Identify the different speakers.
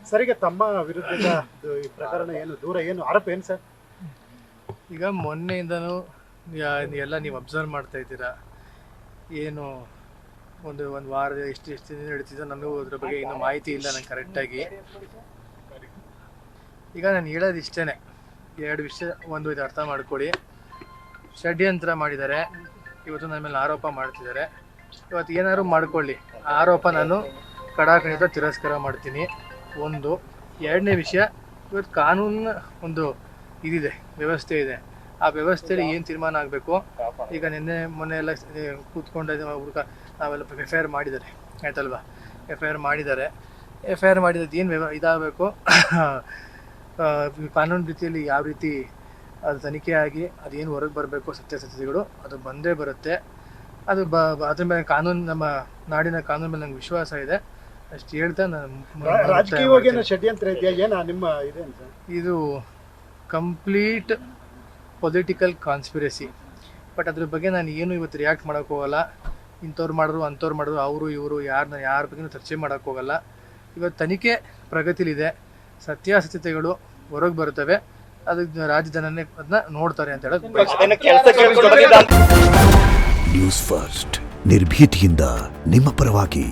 Speaker 1: ಸರಿಗೆ ತಮ್ಮ ವಿರುದ್ಧದ ಈ ಪ್ರಕರಣ ಏನು ದೂರ ಏನು ಆರೋಪ ಏನು ಸರ್?
Speaker 2: ಈಗ ಮೊನ್ನೆಯಿಂದನೂ ಎಲ್ಲ ನೀವು ಅಬ್ಸರ್ವ್ ಮಾಡ್ತಾ ಇದ್ದೀರಾ, ಏನು ಒಂದು ವಾರದ ಎಷ್ಟು ದಿನ ನಡೀತಿದ್ದೋ ನನಗೂ ಅದ್ರ ಬಗ್ಗೆ ಇನ್ನೂ ಮಾಹಿತಿ ಇಲ್ಲ ನಂಗೆ ಕರೆಕ್ಟಾಗಿ. ಈಗ ನಾನು ಹೇಳೋದು ಇಷ್ಟೇ, ಎರಡು ವಿಷಯ. ಒಂದು ಇದು ಅರ್ಥ ಮಾಡ್ಕೊಳ್ಳಿ, ಷಡ್ಯಂತ್ರ ಮಾಡಿದ್ದಾರೆ, ಇವತ್ತು ನನ್ನ ಮೇಲೆ ಆರೋಪ ಮಾಡ್ತಿದ್ದಾರೆ. ಇವತ್ತು ಏನಾದ್ರು ಮಾಡ್ಕೊಳ್ಳಿ, ಆರೋಪ ನಾನು ಕಡಾಖಂಡಿತ ತಿರಸ್ಕಾರ ಮಾಡ್ತೀನಿ. ಒಂದು. ಎರಡನೇ ವಿಷಯ, ಇವತ್ತು ಕಾನೂನಿನ ಒಂದು ಇದಿದೆ, ವ್ಯವಸ್ಥೆ ಇದೆ. ಆ ವ್ಯವಸ್ಥೆಯಲ್ಲಿ ಏನು ತೀರ್ಮಾನ ಆಗಬೇಕು. ಈಗ ಮೊನ್ನೆ ಎಲ್ಲ ಕೂತ್ಕೊಂಡು ನಾವೆಲ್ಲ FIR ಮಾಡಿದ್ದಾರೆ, ಆಯ್ತಲ್ವಾ? FIR ಮಾಡಿದ್ದಾರೆ. FIR ಮಾಡಿದ್ದು ಏನು ಇದಾಗಬೇಕು, ಕಾನೂನು ರೀತಿಯಲ್ಲಿ ಯಾವ ರೀತಿ ಅದು ತನಿಖೆ ಆಗಿ ಅದೇನು ಹೊರಗೆ ಬರಬೇಕು, ಸತ್ಯಾಸತ್ಯತೆಗಳು ಅದು ಬಂದೇ ಬರುತ್ತೆ. ಅದು ಅದ್ರ ಮೇಲೆ ಕಾನೂನು, ನಮ್ಮ ನಾಡಿನ ಕಾನೂನು ಮೇಲೆ ನಂಗೆ ವಿಶ್ವಾಸ ಇದೆ. ಅಷ್ಟು ಹೇಳ್ತಾ
Speaker 1: ರಾಜಕೀಯವಾಗಿ ಷಡ್ಯಂತ್ರ ಇದೆಯಾ ಏನು ನಿಮ್ಮ ಇದೇನು ಸರ್?
Speaker 2: ಇದು ಕಂಪ್ಲೀಟ್ ಪೊಲಿಟಿಕಲ್ ಕಾನ್ಸ್ಪಿರಸಿ. ಬಟ್ ಅದ್ರ ಬಗ್ಗೆ ನಾನು ಏನು ಇವತ್ತು ರಿಯಾಕ್ಟ್ ಮಾಡೋಕ್ಕೆ ಹೋಗಲ್ಲ. ಇಂಥವ್ರು ಮಾಡಿದ್ರು ಅಂಥವ್ರು ಮಾಡಿದ್ರು, ಅವರು ಇವರು ಯಾರ ಬಗ್ಗೆ ಚರ್ಚೆ ಮಾಡೋಕ್ಕೆ ಹೋಗಲ್ಲ. ಇವತ್ತು ತನಿಖೆ ಪ್ರಗತಿಲಿದೆ, ಸತ್ಯಾಸತ್ಯತೆಗಳು ಹೊರಗೆ ಬರ್ತವೆ. ಅದಕ್ಕೆ ರಾಜ್ಯ ಜನನೇ ಅದನ್ನ ನೋಡ್ತಾರೆ ಅಂತ ಹೇಳೋದು.
Speaker 3: ನ್ಯೂಸ್ ಫಸ್ಟ್, ನಿರ್ಭೀತಿಯಿಂದ ನಿಮ್ಮ ಪರವಾಗಿ.